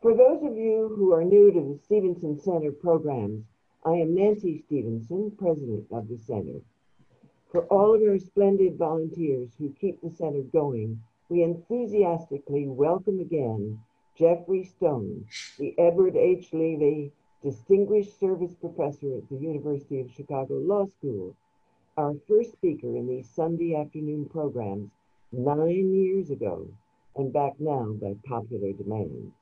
For those of you who are new to the Stevenson Center programs, I am Nancy Stevenson, president of the center. For all of our splendid volunteers who keep the center going, we enthusiastically welcome again Geoffrey Stone, the Edward H. Levy Distinguished Service Professor at the University of Chicago Law School, our first speaker in these Sunday afternoon programs 9 years ago, and back now by popular demand.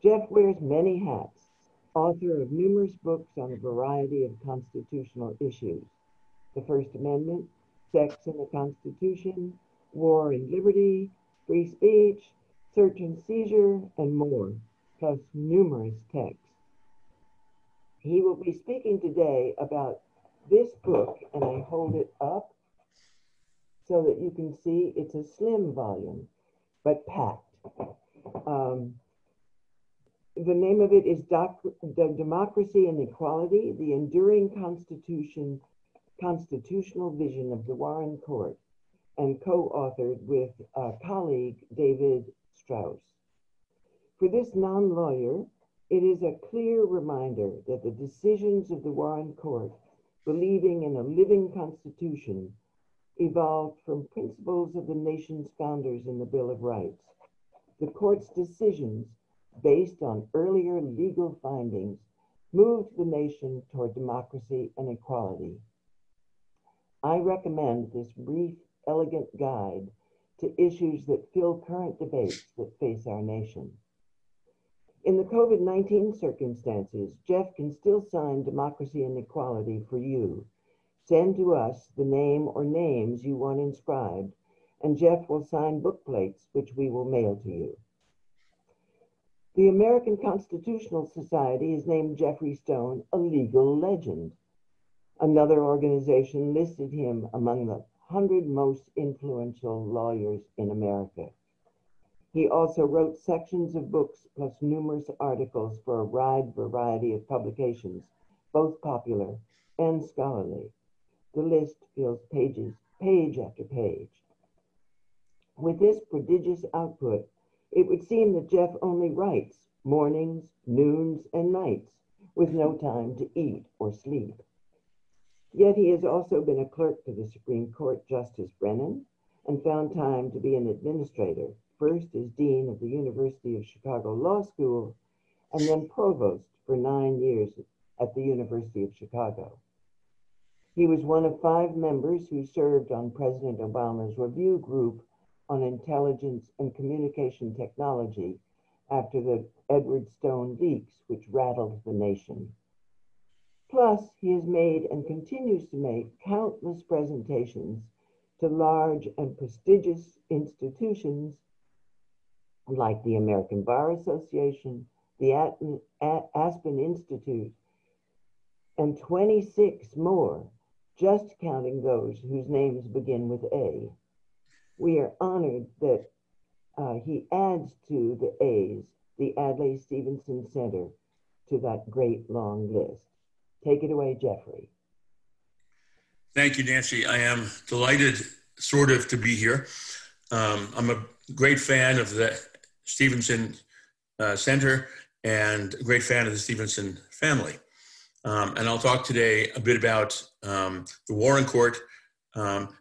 Jeff wears many hats, author of numerous books on a variety of constitutional issues: the First Amendment, Sex and the Constitution, War and Liberty, Free Speech, Search and Seizure, and more, plus numerous texts. He will be speaking today about this book, and I hold it up so that you can see it's a slim volume, but packed. The name of it is Democracy and Equality, the Enduring Constitutional Vision of the Warren Court, and co-authored with colleague David Strauss. For this non-lawyer, it is a clear reminder that the decisions of the Warren Court, believing in a living constitution, evolved from principles of the nation's founders in the Bill of Rights. The court's decisions, based on earlier legal findings, moved the nation toward democracy and equality. I recommend this brief, elegant guide to issues that fill current debates that face our nation. In the COVID-19 circumstances, Jeff can still sign Democracy and Equality for you. Send to us the name or names you want inscribed, and Jeff will sign book plates, which we will mail to you. The American Constitutional Society has named Geoffrey Stone a legal legend. Another organization listed him among the 100 most influential lawyers in America. He also wrote sections of books plus numerous articles for a wide variety of publications, both popular and scholarly. The list fills page after page. With this prodigious output, it would seem that Jeff only writes mornings, noons, and nights with no time to eat or sleep. Yet he has also been a clerk to the Supreme Court Justice Brennan and found time to be an administrator, first as Dean of the University of Chicago Law School and then Provost for 9 years at the University of Chicago. He was one of 5 members who served on President Obama's review group on intelligence and communication technology after the Edward Snowden leaks, which rattled the nation. Plus, he has made and continues to make countless presentations to large and prestigious institutions like the American Bar Association, the Aspen Institute, and 26 more, just counting those whose names begin with A. We are honored that he adds to the A's, the Adlai Stevenson Center, to that great long list. Take it away, Geoffrey. Thank you, Nancy. I am delighted, sort of, to be here. I'm a great fan of the Stevenson Center and a great fan of the Stevenson family. And I'll talk today a bit about the Warren Court,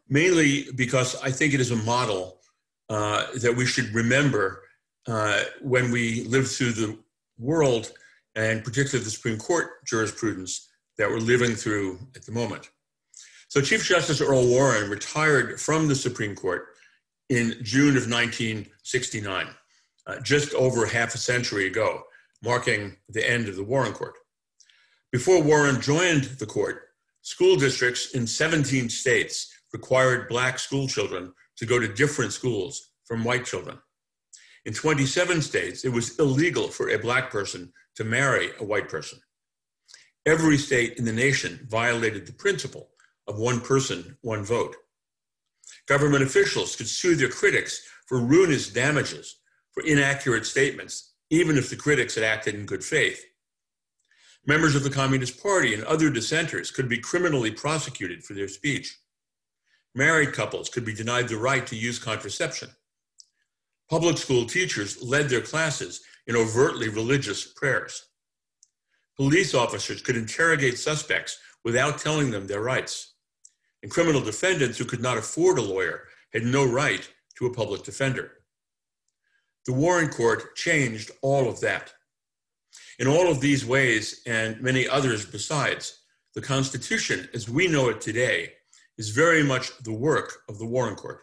mainly because I think it is a model that we should remember when we live through the world, and particularly the Supreme Court jurisprudence that we're living through at the moment. So Chief Justice Earl Warren retired from the Supreme Court in June of 1969, just over half a century ago, marking the end of the Warren Court. Before Warren joined the court, school districts in 17 states required Black school children to go to different schools from white children. In 27 states, it was illegal for a Black person to marry a white person. Every state in the nation violated the principle of one person, one vote. Government officials could sue their critics for ruinous damages for inaccurate statements, even if the critics had acted in good faith. Members of the Communist Party and other dissenters could be criminally prosecuted for their speech. Married couples could be denied the right to use contraception. Public school teachers led their classes in overtly religious prayers. Police officers could interrogate suspects without telling them their rights. And criminal defendants who could not afford a lawyer had no right to a public defender. The Warren Court changed all of that. In all of these ways, and many others besides, the Constitution, as we know it today, is very much the work of the Warren Court.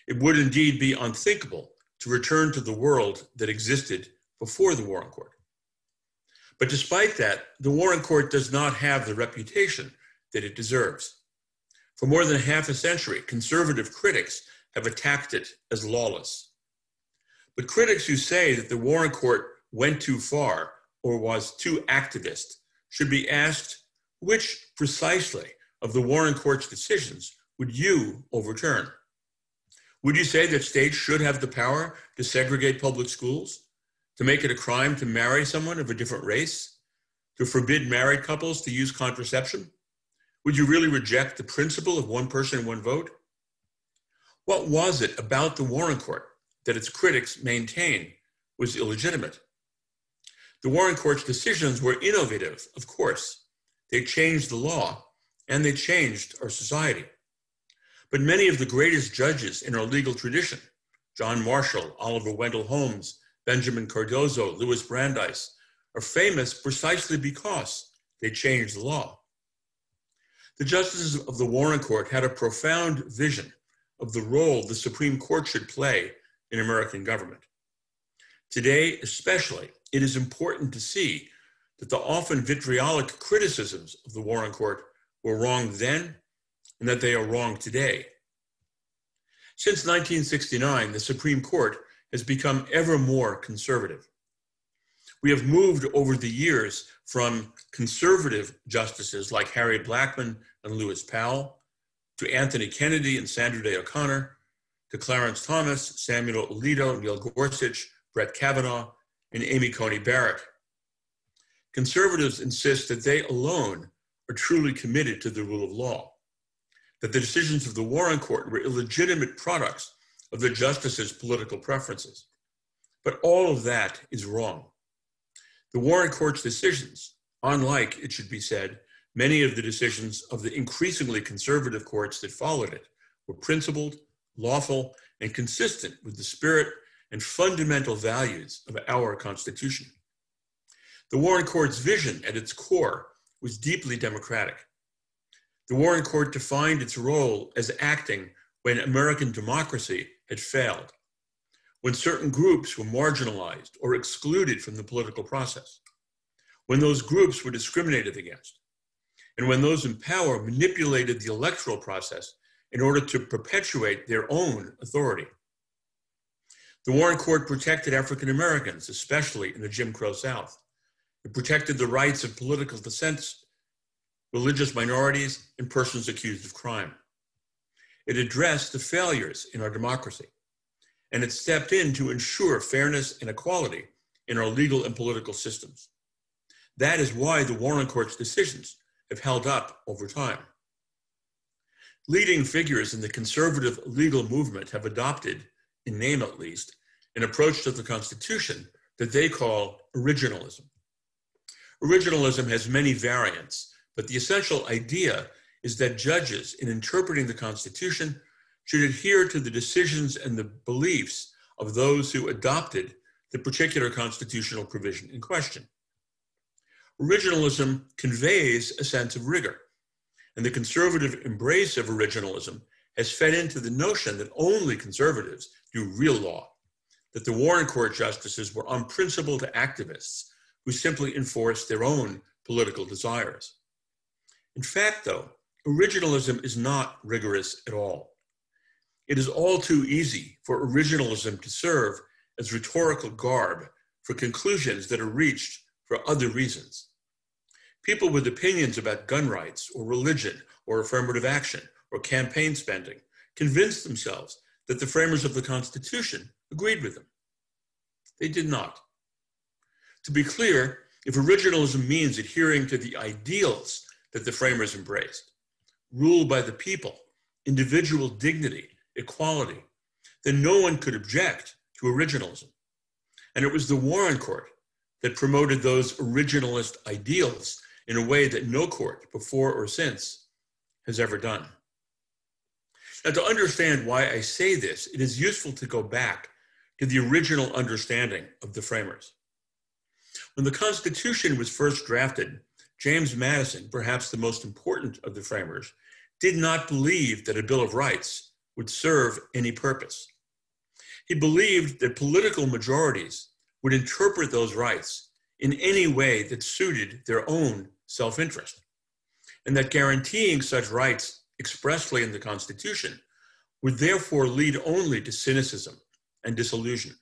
It would indeed be unthinkable to return to the world that existed before the Warren Court. But despite that, the Warren Court does not have the reputation that it deserves. For more than half a century, conservative critics have attacked it as lawless. But critics who say that the Warren Court went too far or was too activist should be asked, which precisely of the Warren Court's decisions would you overturn? Would you say that states should have the power to segregate public schools, to make it a crime to marry someone of a different race, to forbid married couples to use contraception? Would you really reject the principle of one person, one vote? What was it about the Warren Court that its critics maintain was illegitimate? The Warren Court's decisions were innovative, of course. They changed the law, and they changed our society. But many of the greatest judges in our legal tradition, John Marshall, Oliver Wendell Holmes, Benjamin Cardozo, Louis Brandeis, are famous precisely because they changed the law. The justices of the Warren Court had a profound vision of the role the Supreme Court should play in American government. Today, especially, it is important to see that the often vitriolic criticisms of the Warren Court were wrong then and that they are wrong today. Since 1969, the Supreme Court has become ever more conservative. We have moved over the years from conservative justices like Harry Blackmun and Lewis Powell, to Anthony Kennedy and Sandra Day O'Connor, to Clarence Thomas, Samuel Alito, Neil Gorsuch, Brett Kavanaugh, and Amy Coney Barrett. Conservatives insist that they alone are truly committed to the rule of law, that the decisions of the Warren Court were illegitimate products of the justices' political preferences. But all of that is wrong. The Warren Court's decisions, unlike, it should be said, many of the decisions of the increasingly conservative courts that followed it, were principled, lawful, and consistent with the spirit and fundamental values of our Constitution. The Warren Court's vision at its core was deeply democratic. The Warren Court defined its role as acting when American democracy had failed, when certain groups were marginalized or excluded from the political process, when those groups were discriminated against, and when those in power manipulated the electoral process in order to perpetuate their own authority. The Warren Court protected African Americans, especially in the Jim Crow South. It protected the rights of political dissents, religious minorities, and persons accused of crime. It addressed the failures in our democracy, and it stepped in to ensure fairness and equality in our legal and political systems. That is why the Warren Court's decisions have held up over time. Leading figures in the conservative legal movement have adopted, in name at least, an approach to the Constitution that they call originalism. Originalism has many variants, but the essential idea is that judges, in interpreting the Constitution, should adhere to the decisions and the beliefs of those who adopted the particular constitutional provision in question. Originalism conveys a sense of rigor, and the conservative embrace of originalism has fed into the notion that only conservatives do real law, that the Warren Court justices were unprincipled activists who simply enforced their own political desires. In fact, though, originalism is not rigorous at all. It is all too easy for originalism to serve as rhetorical garb for conclusions that are reached for other reasons. People with opinions about gun rights or religion or affirmative action or campaign spending convince themselves that the framers of the Constitution agreed with them. They did not. To be clear, if originalism means adhering to the ideals that the framers embraced, rule by the people, individual dignity, equality, then no one could object to originalism. And it was the Warren Court that promoted those originalist ideals in a way that no court before or since has ever done. Now, to understand why I say this, it is useful to go back to the original understanding of the framers. When the Constitution was first drafted, James Madison, perhaps the most important of the framers, did not believe that a Bill of Rights would serve any purpose. He believed that political majorities would interpret those rights in any way that suited their own self-interest, and that guaranteeing such rights expressly in the Constitution would therefore lead only to cynicism and disillusion.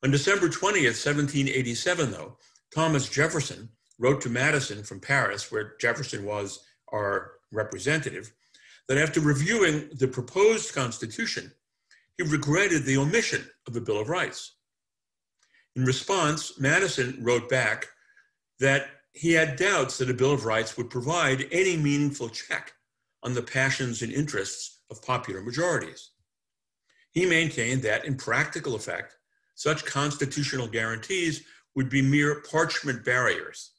On December 20th, 1787, though, Thomas Jefferson wrote to Madison from Paris, where Jefferson was our representative, that after reviewing the proposed Constitution, he regretted the omission of the Bill of Rights. In response, Madison wrote back that he had doubts that a Bill of Rights would provide any meaningful check on the passions and interests of popular majorities. He maintained that, in practical effect, such constitutional guarantees would be mere parchment barriers.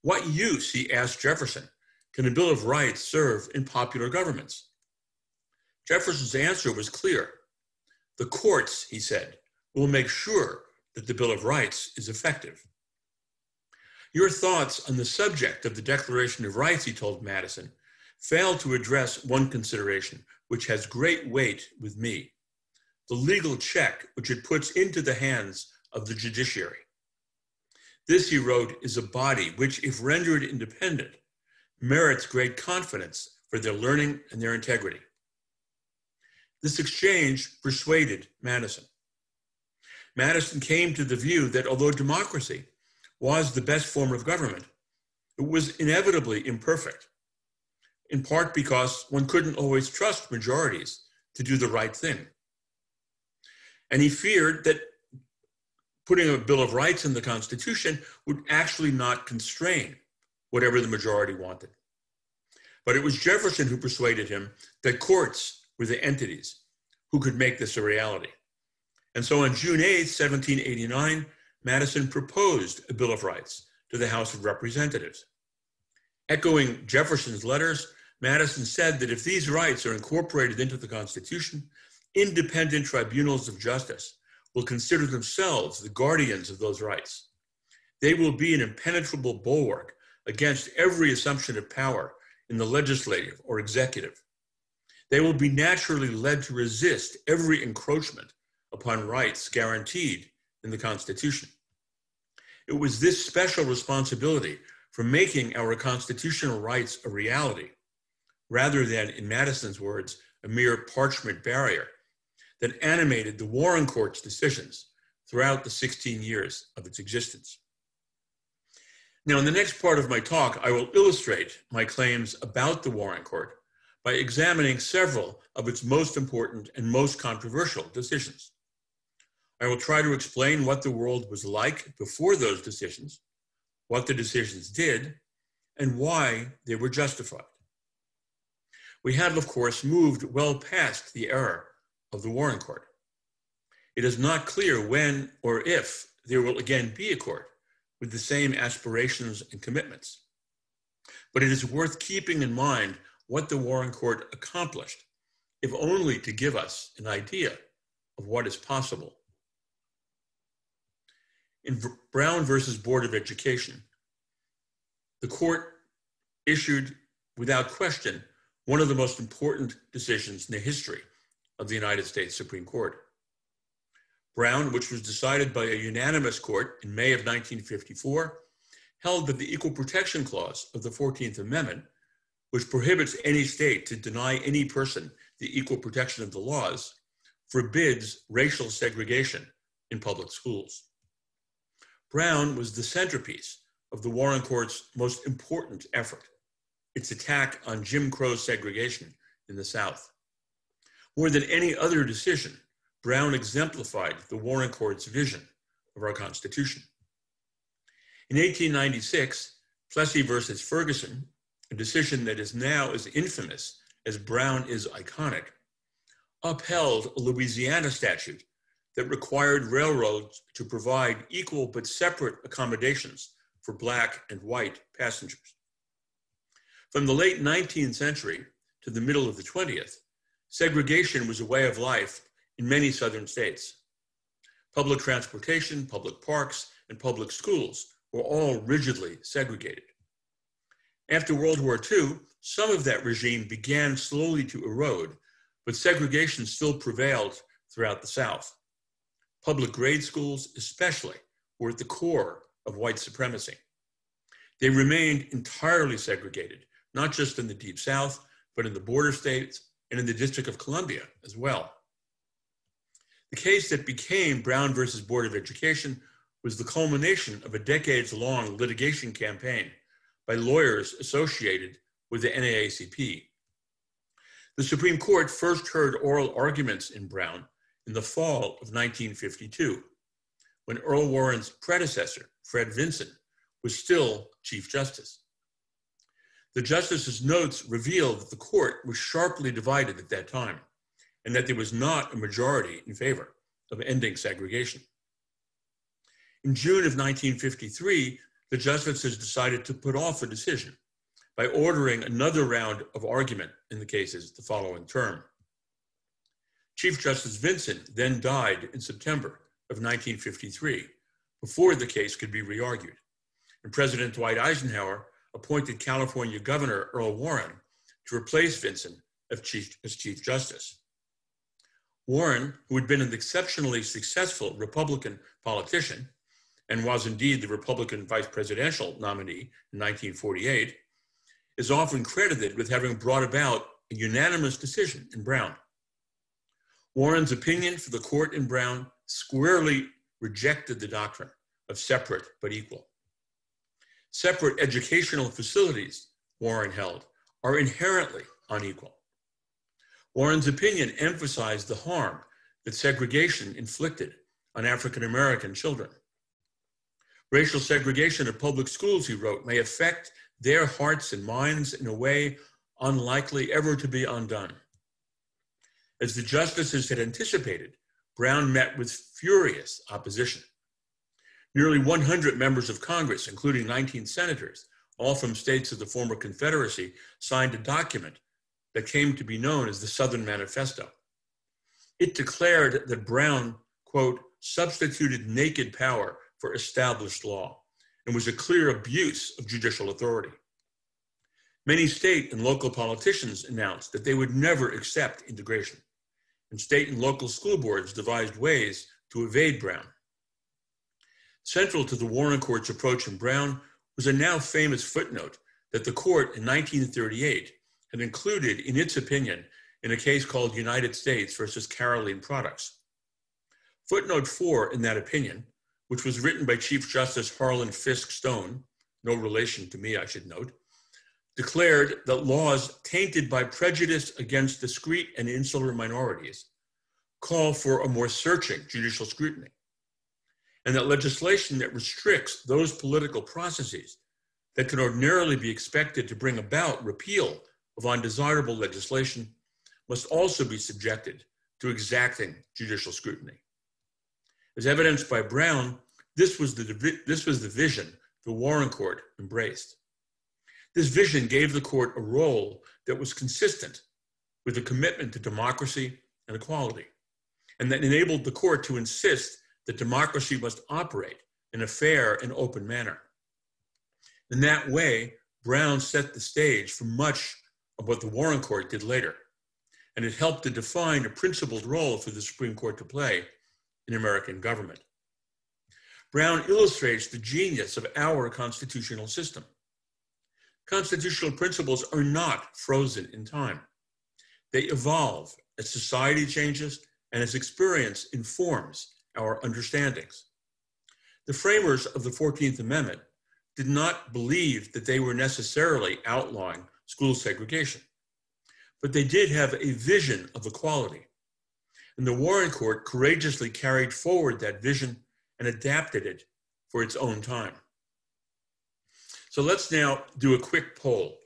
What use, he asked Jefferson, can a Bill of Rights serve in popular governments? Jefferson's answer was clear. The courts, he said, will make sure that the Bill of Rights is effective. Your thoughts on the subject of the Declaration of Rights, he told Madison, fail to address one consideration which has great weight with me, the legal check which it puts into the hands of the judiciary. This, he wrote, is a body which, if rendered independent, merits great confidence for their learning and their integrity. This exchange persuaded Madison. Madison came to the view that although democracy was the best form of government, it was inevitably imperfect, in part because one couldn't always trust majorities to do the right thing. And he feared that putting a Bill of Rights in the Constitution would actually not constrain whatever the majority wanted. But it was Jefferson who persuaded him that courts were the entities who could make this a reality. And so on June 8th, 1789, Madison proposed a Bill of Rights to the House of Representatives. Echoing Jefferson's letters, Madison said that if these rights are incorporated into the Constitution, independent tribunals of justice will consider themselves the guardians of those rights. They will be an impenetrable bulwark against every assumption of power in the legislative or executive. They will be naturally led to resist every encroachment upon rights guaranteed in the Constitution. It was this special responsibility for making our constitutional rights a reality, rather than, in Madison's words, a mere parchment barrier, that animated the Warren Court's decisions throughout the 16 years of its existence. Now, in the next part of my talk, I will illustrate my claims about the Warren Court by examining several of its most important and most controversial decisions. I will try to explain what the world was like before those decisions, what the decisions did, and why they were justified. We have, of course, moved well past the era of the Warren Court. It is not clear when or if there will again be a court with the same aspirations and commitments. But it is worth keeping in mind what the Warren Court accomplished, if only to give us an idea of what is possible. In Brown versus Board of Education, the court issued, without question, one of the most important decisions in the history of the United States Supreme Court. Brown, which was decided by a unanimous court in May of 1954, held that the Equal Protection Clause of the 14th Amendment, which prohibits any state to deny any person the equal protection of the laws, forbids racial segregation in public schools. Brown was the centerpiece of the Warren Court's most important effort, its attack on Jim Crow segregation in the South. More than any other decision, Brown exemplified the Warren Court's vision of our Constitution. In 1896, Plessy versus Ferguson, a decision that is now as infamous as Brown is iconic, upheld a Louisiana statute that required railroads to provide equal but separate accommodations for Black and white passengers. From the late 19th century to the middle of the 20th, segregation was a way of life in many Southern states. Public transportation, public parks, and public schools were all rigidly segregated. After World War II, some of that regime began slowly to erode, but segregation still prevailed throughout the South. Public grade schools, especially, were at the core of white supremacy. They remained entirely segregated, not just in the Deep South, but in the border states and in the District of Columbia as well. The case that became Brown versus Board of Education was the culmination of a decades-long litigation campaign by lawyers associated with the NAACP. The Supreme Court first heard oral arguments in Brown in the fall of 1952, when Earl Warren's predecessor, Fred Vinson, was still Chief Justice. The justice's notes revealed that the court was sharply divided at that time, and that there was not a majority in favor of ending segregation. In June of 1953, the justices decided to put off a decision by ordering another round of argument in the cases the following term. Chief Justice Vinson then died in September of 1953, before the case could be re-argued, and President Dwight Eisenhower appointed California Governor Earl Warren to replace Vinson as Chief Justice. Warren, who had been an exceptionally successful Republican politician and was indeed the Republican vice presidential nominee in 1948, is often credited with having brought about a unanimous decision in Brown. Warren's opinion for the court in Brown squarely rejected the doctrine of separate but equal. Separate educational facilities, Warren held, are inherently unequal. Warren's opinion emphasized the harm that segregation inflicted on African-American children. Racial segregation of public schools, he wrote, may affect their hearts and minds in a way unlikely ever to be undone. As the justices had anticipated, Brown met with furious opposition. Nearly 100 members of Congress, including 19 senators, all from states of the former Confederacy, signed a document that came to be known as the Southern Manifesto. It declared that Brown, quote, substituted naked power for established law and was a clear abuse of judicial authority. Many state and local politicians announced that they would never accept integration, and state and local school boards devised ways to evade Brown. Central to the Warren Court's approach in Brown was a now famous footnote that the court in 1938 had included in its opinion in a case called United States versus Caroline Products. Footnote 4 in that opinion, which was written by Chief Justice Harlan Fiske Stone, no relation to me, I should note, declared that laws tainted by prejudice against discrete and insular minorities call for a more searching judicial scrutiny, and that legislation that restricts those political processes that can ordinarily be expected to bring about repeal of undesirable legislation must also be subjected to exacting judicial scrutiny. As evidenced by Brown, this was the vision the Warren Court embraced. This vision gave the court a role that was consistent with a commitment to democracy and equality, and that enabled the court to insist that democracy must operate in a fair and open manner. In that way, Brown set the stage for much of what the Warren Court did later, and it helped to define a principled role for the Supreme Court to play in American government. Brown illustrates the genius of our constitutional system. Constitutional principles are not frozen in time. They evolve as society changes and as experience informs our understandings. The framers of the 14th Amendment did not believe that they were necessarily outlawing school segregation, but they did have a vision of equality. And the Warren Court courageously carried forward that vision and adapted it for its own time. So let's now do a quick poll,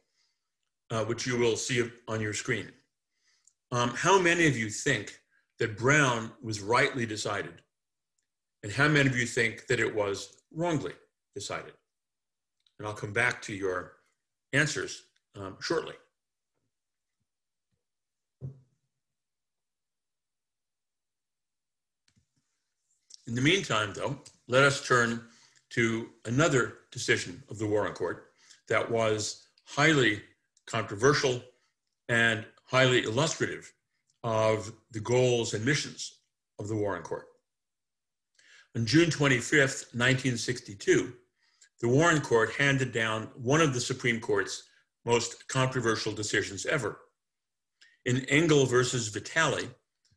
which you will see on your screen. How many of you think that Brown was rightly decided? And how many of you think that it was wrongly decided? And I'll come back to your answers shortly. In the meantime, though, let us turn to another decision of the Warren Court that was highly controversial and highly illustrative of the goals and missions of the Warren Court. On June 25th, 1962, the Warren Court handed down one of the Supreme Court's most controversial decisions ever. In Engel versus Vitale,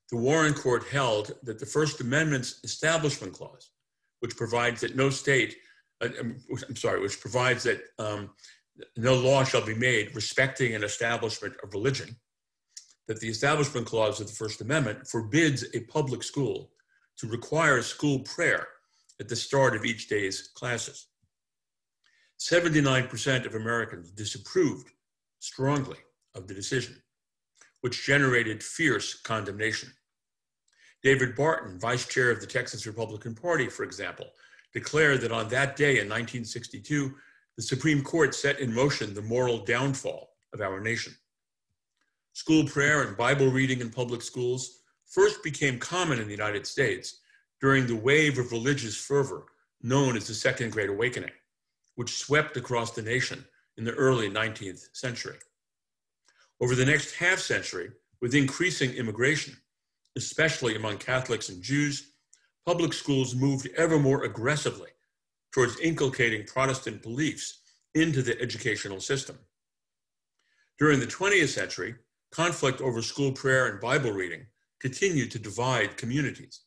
the Warren Court held that the First Amendment's Establishment Clause, which provides that which provides that no law shall be made respecting an establishment of religion, that the Establishment Clause of the First Amendment forbids a public school to require school prayer at the start of each day's classes. 79% of Americans disapproved strongly of the decision, which generated fierce condemnation. David Barton, vice chair of the Texas Republican Party, for example, declared that on that day in 1962, the Supreme Court set in motion the moral downfall of our nation. School prayer and Bible reading in public schools first became common in the United States during the wave of religious fervor known as the Second Great Awakening, which swept across the nation in the early 19th century. Over the next half century, with increasing immigration, especially among Catholics and Jews, public schools moved ever more aggressively towards inculcating Protestant beliefs into the educational system. During the 20th century, conflict over school prayer and Bible reading continued to divide communities.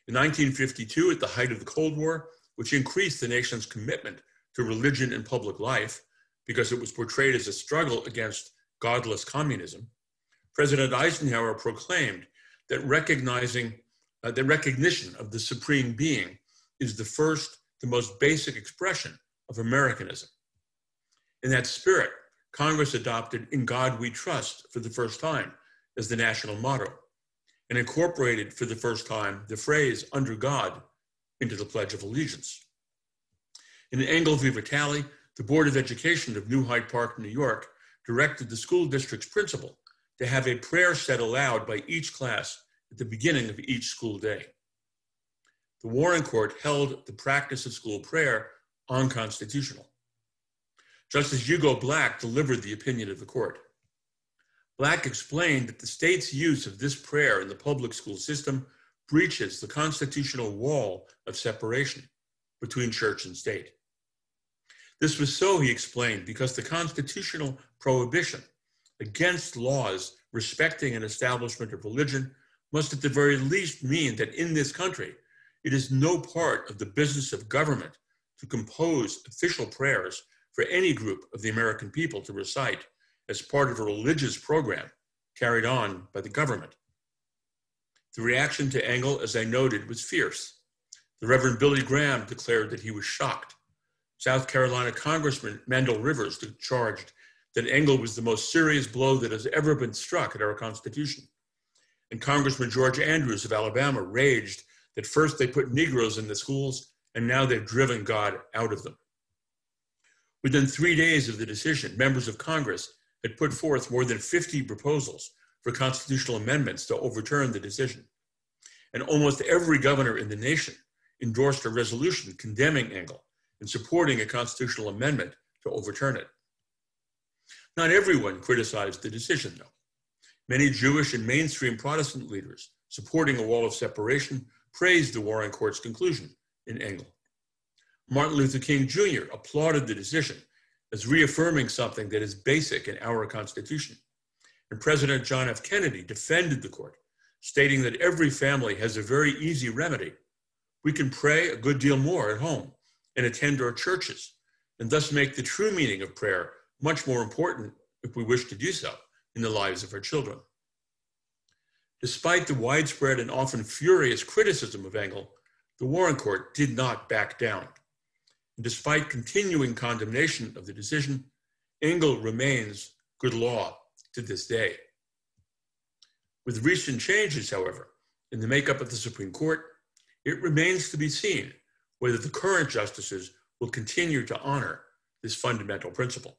In 1952, at the height of the Cold War, which increased the nation's commitment to religion in public life because it was portrayed as a struggle against godless communism, President Eisenhower proclaimed that recognition of the supreme being is the first, the most basic expression of Americanism. In that spirit, Congress adopted "In God We Trust" for the first time as the national motto, and incorporated for the first time the phrase "under God" into the Pledge of Allegiance. In Engel v. Vitale, the Board of Education of New Hyde Park, New York, directed the school district's principal to have a prayer said aloud by each class at the beginning of each school day. The Warren Court held the practice of school prayer unconstitutional. Justice Hugo Black delivered the opinion of the court. Black explained that the state's use of this prayer in the public school system breaches the constitutional wall of separation between church and state. This was so, he explained, because the constitutional prohibition against laws respecting an establishment of religion must at the very least mean that in this country, it is no part of the business of government to compose official prayers for any group of the American people to recite as part of a religious program carried on by the government. The reaction to Engel, as I noted, was fierce. The Reverend Billy Graham declared that he was shocked. South Carolina Congressman Mandel Rivers charged that Engel was the most serious blow that has ever been struck at our Constitution. And Congressman George Andrews of Alabama raged that first they put Negroes in the schools, and now they've driven God out of them. Within 3 days of the decision, members of Congress had put forth more than 50 proposals for constitutional amendments to overturn the decision. And almost every governor in the nation endorsed a resolution condemning Engel and supporting a constitutional amendment to overturn it. Not everyone criticized the decision, though. Many Jewish and mainstream Protestant leaders supporting a wall of separation praised the Warren Court's conclusion in Engel. Martin Luther King Jr. applauded the decision as reaffirming something that is basic in our Constitution. And President John F. Kennedy defended the court, stating that every family has a very easy remedy. We can pray a good deal more at home and attend our churches, and thus make the true meaning of prayer much more important, if we wish to do so, in the lives of our children. Despite the widespread and often furious criticism of Engel, the Warren Court did not back down. And despite continuing condemnation of the decision, Engel remains good law to this day. With recent changes, however, in the makeup of the Supreme Court, it remains to be seen whether the current justices will continue to honor this fundamental principle.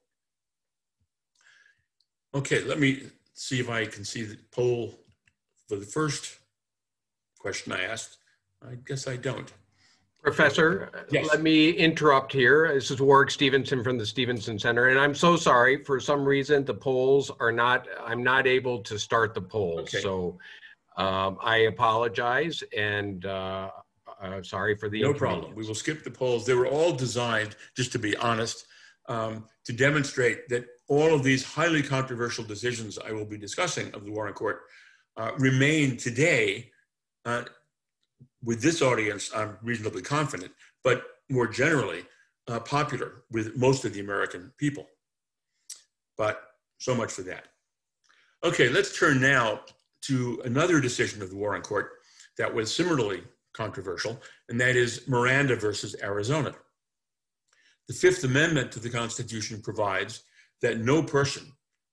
Okay, let me see if I can see the poll for the first question I asked. I guess I don't. Professor, yes. Let me interrupt here. This is Warwick Stevenson from the Stevenson Center, and I'm so sorry. For some reason, the polls are not, I'm not able to start the polls. Okay. So I apologize, and sorry for the No inconvenience. problem. We will skip the polls. They were all designed, just to be honest, to demonstrate that all of these highly controversial decisions I will be discussing of the Warren Court remain today, with this audience, I'm reasonably confident, but more generally, popular with most of the American people. But so much for that. Okay, let's turn now to another decision of the Warren Court that was similarly controversial, and that is Miranda versus Arizona. The Fifth Amendment to the Constitution provides that no person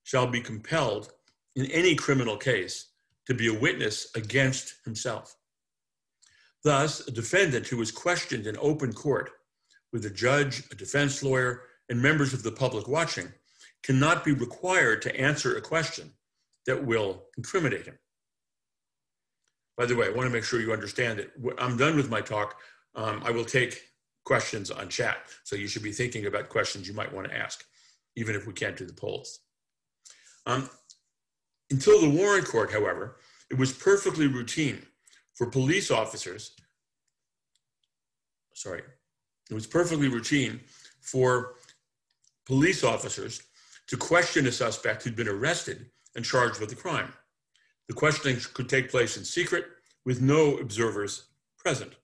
shall be compelled in any criminal case to be a witness against himself. Thus, a defendant who is questioned in open court with a judge, a defense lawyer, and members of the public watching cannot be required to answer a question that will incriminate him. By the way, I want to make sure you understand that when I'm done with my talk, I will take questions on chat. So you should be thinking about questions you might want to ask, even if we can't do the polls. Until the Warren Court, however, it was perfectly routine for police officers, to question a suspect who'd been arrested and charged with a crime. The questioning could take place in secret with no observers present.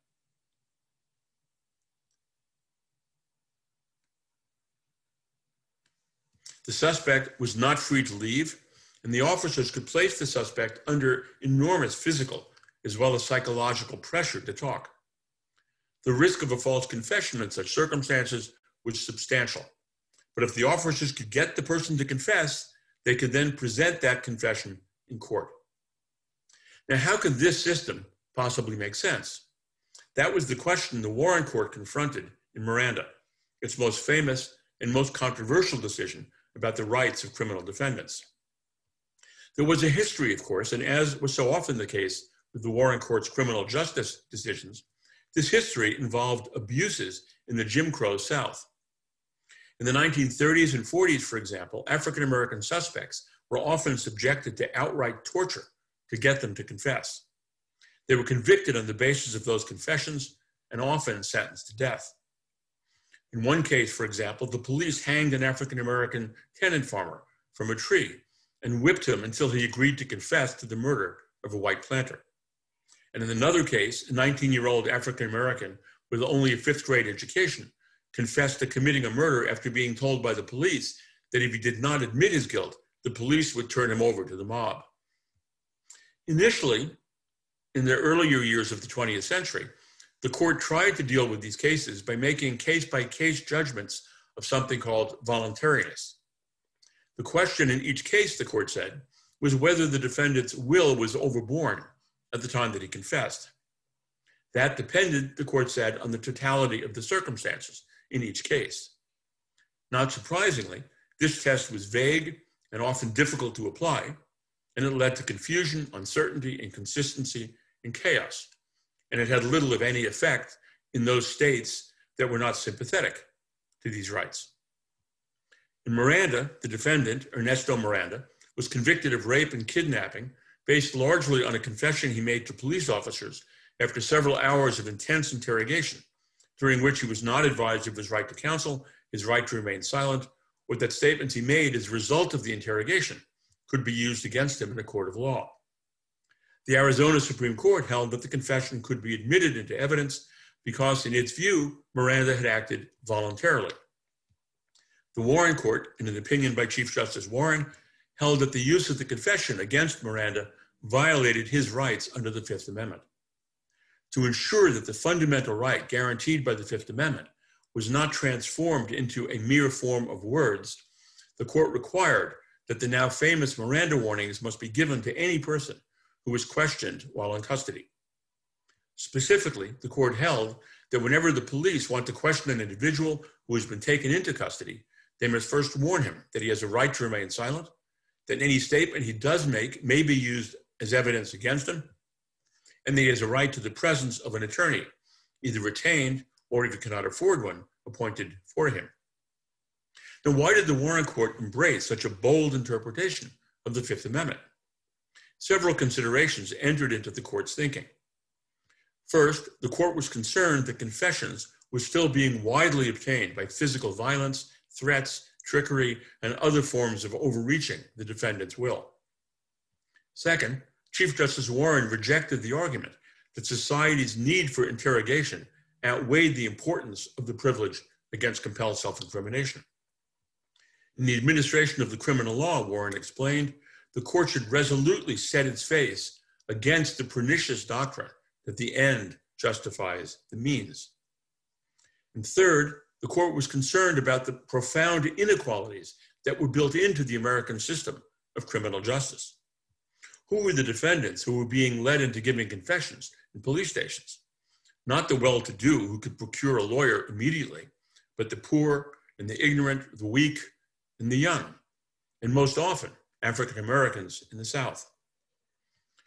The suspect was not free to leave, and the officers could place the suspect under enormous physical as well as psychological pressure to talk. The risk of a false confession in such circumstances was substantial. But if the officers could get the person to confess, they could then present that confession in court. Now, how could this system possibly make sense? That was the question the Warren Court confronted in Miranda, its most famous and most controversial decision about the rights of criminal defendants. There was a history, of course, and as was so often the case with the Warren Court's criminal justice decisions, this history involved abuses in the Jim Crow South. In the 1930s and 40s, for example, African-American suspects were often subjected to outright torture to get them to confess. They were convicted on the basis of those confessions and often sentenced to death. In one case, for example, the police hanged an African-American tenant farmer from a tree and whipped him until he agreed to confess to the murder of a white planter. And in another case, a 19-year-old African-American with only a fifth-grade education confessed to committing a murder after being told by the police that if he did not admit his guilt, the police would turn him over to the mob. Initially, in the earlier years of the 20th century, the court tried to deal with these cases by making case-by-case judgments of something called voluntariness. The question in each case, the court said, was whether the defendant's will was overborne at the time that he confessed. That depended, the court said, on the totality of the circumstances in each case. Not surprisingly, this test was vague and often difficult to apply, and it led to confusion, uncertainty, inconsistency, and chaos. And it had little, if any, effect in those states that were not sympathetic to these rights. In Miranda, the defendant, Ernesto Miranda, was convicted of rape and kidnapping based largely on a confession he made to police officers after several hours of intense interrogation, during which he was not advised of his right to counsel, his right to remain silent, or that statements he made as a result of the interrogation could be used against him in a court of law. The Arizona Supreme Court held that the confession could be admitted into evidence because, in its view, Miranda had acted voluntarily. The Warren Court, in an opinion by Chief Justice Warren, held that the use of the confession against Miranda violated his rights under the Fifth Amendment. To ensure that the fundamental right guaranteed by the Fifth Amendment was not transformed into a mere form of words, the court required that the now famous Miranda warnings must be given to any person who was questioned while in custody. Specifically, the court held that whenever the police want to question an individual who has been taken into custody, they must first warn him that he has a right to remain silent, that any statement he does make may be used as evidence against him, and that he has a right to the presence of an attorney, either retained or, if he cannot afford one, appointed for him. Now, why did the Warren Court embrace such a bold interpretation of the Fifth Amendment? Several considerations entered into the court's thinking. First, the court was concerned that confessions were still being widely obtained by physical violence, threats, trickery, and other forms of overreaching the defendant's will. Second, Chief Justice Warren rejected the argument that society's need for interrogation outweighed the importance of the privilege against compelled self-incrimination. In the administration of the criminal law, Warren explained, the court should resolutely set its face against the pernicious doctrine that the end justifies the means. And third, the court was concerned about the profound inequalities that were built into the American system of criminal justice. Who were the defendants who were being led into giving confessions in police stations? Not the well-to-do who could procure a lawyer immediately, but the poor and the ignorant, the weak and the young, and most often African Americans in the South.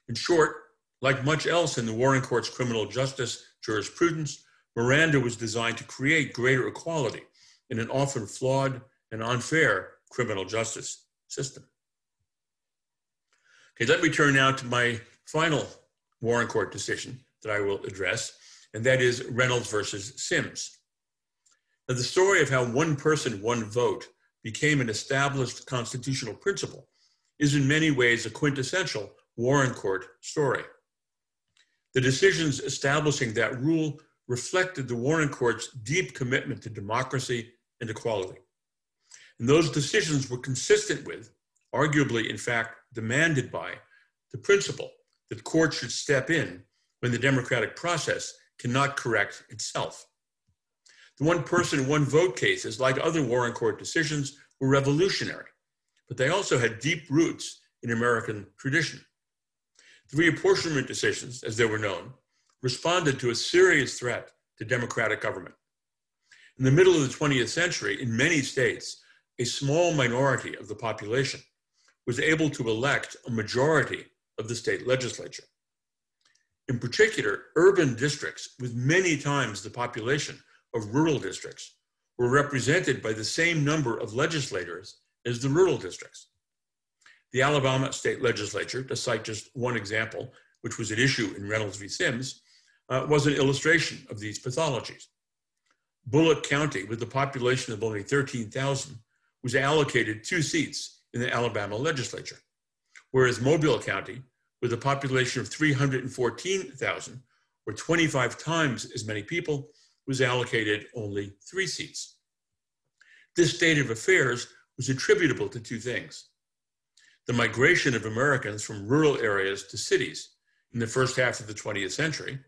In short, like much else in the Warren Court's criminal justice jurisprudence, Miranda was designed to create greater equality in an often flawed and unfair criminal justice system. Okay, let me turn now to my final Warren Court decision that I will address, and that is Reynolds versus Sims. Now, the story of how one person, one vote became an established constitutional principle is in many ways a quintessential Warren Court story. The decisions establishing that rule reflected the Warren Court's deep commitment to democracy and equality. And those decisions were consistent with, arguably, in fact, demanded by, the principle that courts should step in when the democratic process cannot correct itself. The one person, one vote cases, like other Warren Court decisions, were revolutionary, but they also had deep roots in American tradition. The reapportionment decisions, as they were known, responded to a serious threat to democratic government. In the middle of the 20th century, in many states, a small minority of the population was able to elect a majority of the state legislature. In particular, urban districts with many times the population of rural districts were represented by the same number of legislators as the rural districts. The Alabama state legislature, to cite just one example, which was at issue in Reynolds v. Sims, was an illustration of these pathologies. Bullock County, with a population of only 13,000, was allocated 2 seats in the Alabama legislature, whereas Mobile County, with a population of 314,000, or 25 times as many people, was allocated only 3 seats. This state of affairs was attributable to 2 things: the migration of Americans from rural areas to cities in the first half of the 20th century,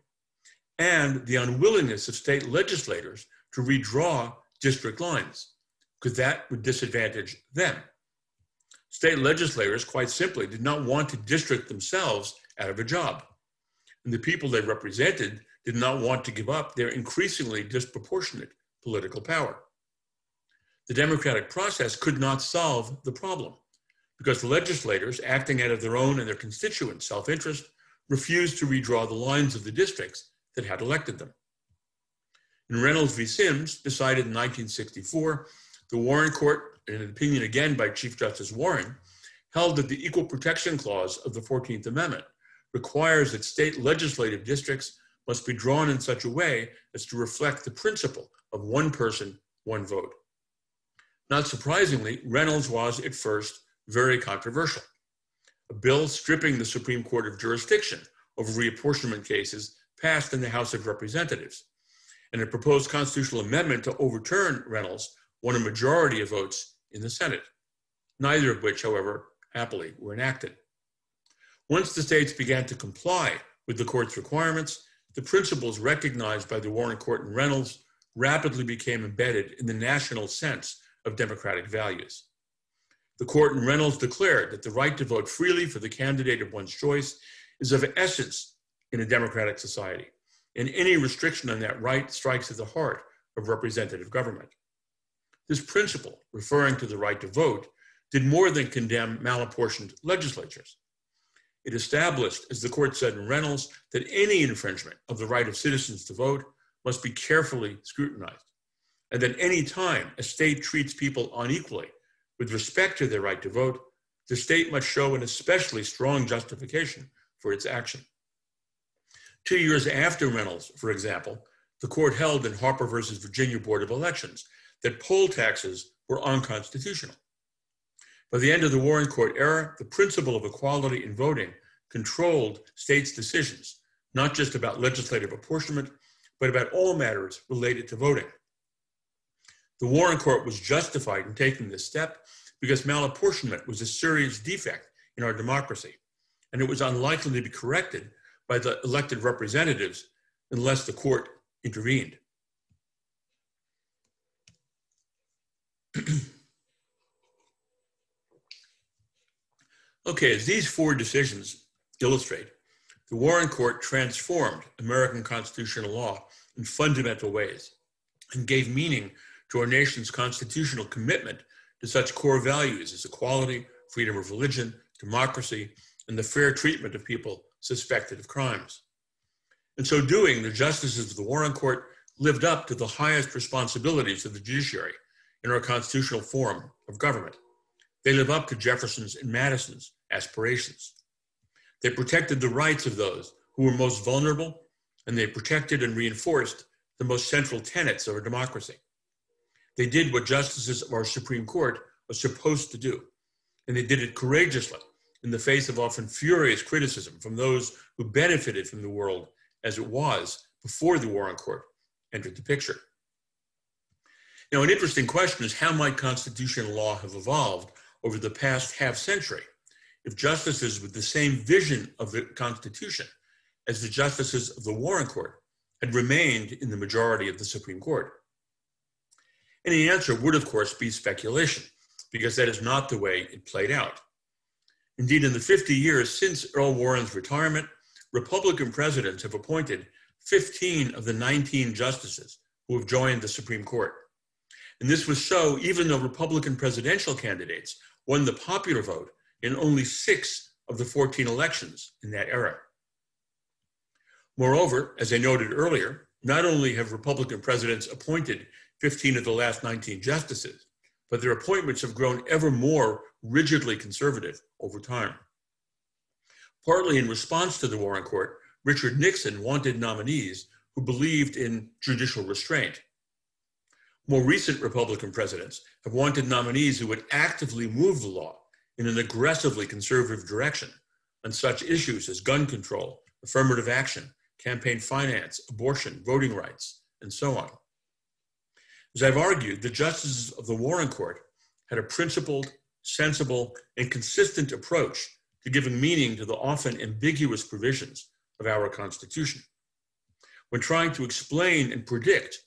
and the unwillingness of state legislators to redraw district lines, because that would disadvantage them. State legislators, quite simply, did not want to district themselves out of a job, and the people they represented did not want to give up their increasingly disproportionate political power. The democratic process could not solve the problem, because the legislators, acting out of their own and their constituents' self-interest, refused to redraw the lines of the districts that had elected them. In Reynolds v. Sims, decided in 1964, the Warren Court, in an opinion again by Chief Justice Warren, held that the Equal Protection Clause of the 14th Amendment requires that state legislative districts must be drawn in such a way as to reflect the principle of one person, one vote. Not surprisingly, Reynolds was at first very controversial. A bill stripping the Supreme Court of jurisdiction over reapportionment cases passed in the House of Representatives, and a proposed constitutional amendment to overturn Reynolds won a majority of votes in the Senate, neither of which, however, happily were enacted. Once the states began to comply with the court's requirements, the principles recognized by the Warren Court and Reynolds rapidly became embedded in the national sense of democratic values. The court in Reynolds declared that the right to vote freely for the candidate of one's choice is of essence in a democratic society, and any restriction on that right strikes at the heart of representative government. This principle, referring to the right to vote, did more than condemn malapportioned legislatures. It established, as the court said in Reynolds, that any infringement of the right of citizens to vote must be carefully scrutinized, and that any time a state treats people unequally with respect to their right to vote, the state must show an especially strong justification for its action. 2 years after Reynolds, for example, the court held in Harper versus Virginia Board of Elections that poll taxes were unconstitutional. By the end of the Warren Court era, the principle of equality in voting controlled states' decisions, not just about legislative apportionment, but about all matters related to voting. The Warren Court was justified in taking this step because malapportionment was a serious defect in our democracy, and it was unlikely to be corrected by the elected representatives unless the court intervened. Okay, as these four decisions illustrate, the Warren Court transformed American constitutional law in fundamental ways and gave meaning to our nation's constitutional commitment to such core values as equality, freedom of religion, democracy, and the fair treatment of people suspected of crimes. In so doing, the justices of the Warren Court lived up to the highest responsibilities of the judiciary in our constitutional form of government. They live up to Jefferson's and Madison's aspirations. They protected the rights of those who were most vulnerable, and they protected and reinforced the most central tenets of our democracy. They did what justices of our Supreme Court are supposed to do, and they did it courageously in the face of often furious criticism from those who benefited from the world as it was before the Warren Court entered the picture. Now, an interesting question is how might constitutional law have evolved over the past half century if justices with the same vision of the Constitution as the justices of the Warren Court had remained in the majority of the Supreme Court? And the answer would, of course, be speculation, because that is not the way it played out. Indeed, in the 50 years since Earl Warren's retirement, Republican presidents have appointed 15 of the 19 justices who have joined the Supreme Court. And this was so even though Republican presidential candidates won the popular vote in only 6 of the 14 elections in that era. Moreover, as I noted earlier, not only have Republican presidents appointed 15 of the last 19 justices, but their appointments have grown ever more rigidly conservative over time. Partly in response to the Warren Court, Richard Nixon wanted nominees who believed in judicial restraint. More recent Republican presidents have wanted nominees who would actively move the law in an aggressively conservative direction on such issues as gun control, affirmative action, campaign finance, abortion, voting rights, and so on. As I've argued, the justices of the Warren Court had a principled, sensible, and consistent approach to giving meaning to the often ambiguous provisions of our Constitution. When trying to explain and predict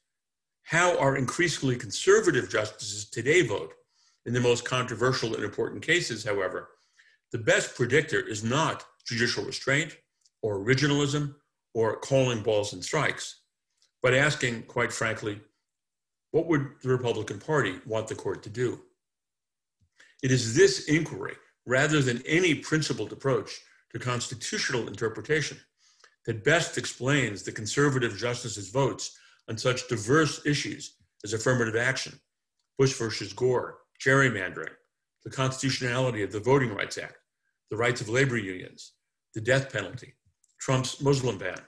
how our increasingly conservative justices today vote in the most controversial and important cases, however, the best predictor is not judicial restraint or originalism or calling balls and strikes, but asking, quite frankly, what would the Republican Party want the court to do? It is this inquiry, rather than any principled approach to constitutional interpretation, that best explains the conservative justices' votes on such diverse issues as affirmative action, Bush versus Gore, gerrymandering, the constitutionality of the Voting Rights Act, the rights of labor unions, the death penalty, Trump's Muslim ban,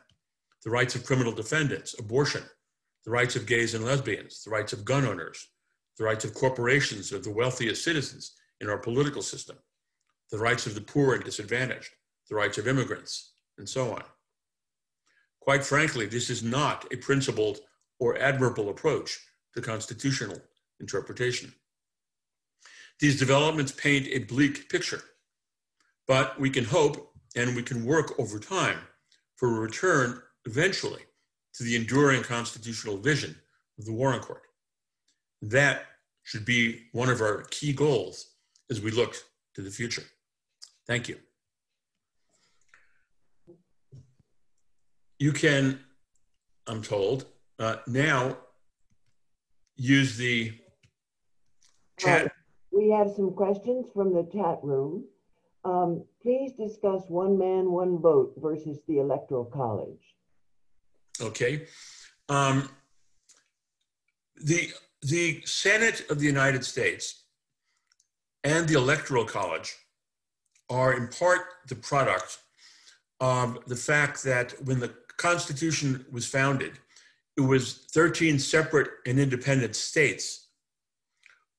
the rights of criminal defendants, abortion, the rights of gays and lesbians, the rights of gun owners, the rights of corporations of the wealthiest citizens in our political system, the rights of the poor and disadvantaged, the rights of immigrants, and so on. Quite frankly, this is not a principled or admirable approach to constitutional interpretation. These developments paint a bleak picture, but we can hope and we can work over time for a return eventually to the enduring constitutional vision of the Warren Court. That should be one of our key goals as we look to the future. Thank you. you can, I'm told, now use the chat. We have some questions from the chat room. Please discuss one man, one vote versus the Electoral College. Okay. The Senate of the United States and the Electoral College are in part the product of the fact that when the Constitution was founded, it was 13 separate and independent states